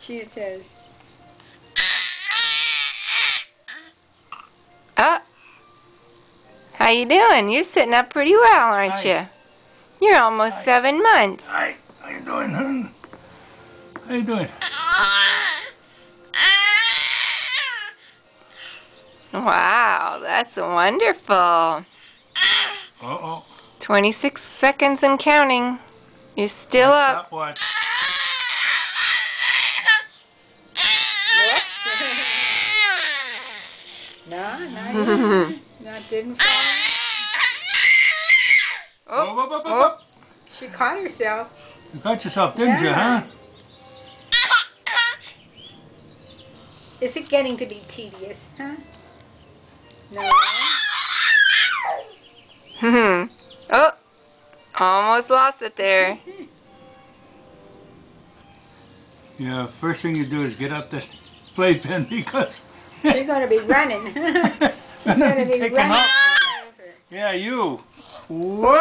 She says. Oh, how you doing? You're sitting up pretty well, aren't Hi. you? You're almost Hi. 7 months. Hi, how you doing, hon? How you doing? Wow, that's wonderful. Uh-oh. 26 seconds and counting. You're still up. Stopwatch. No, not yet. No, didn't fall. Oh. She caught herself. You got yourself, didn't you, huh? Is it getting to be tedious, huh? No. Oh, almost lost it there. Yeah, first thing you do is get up the playpen because She's going to be running. She's going to be taking running. off. Yeah, you. Whoa!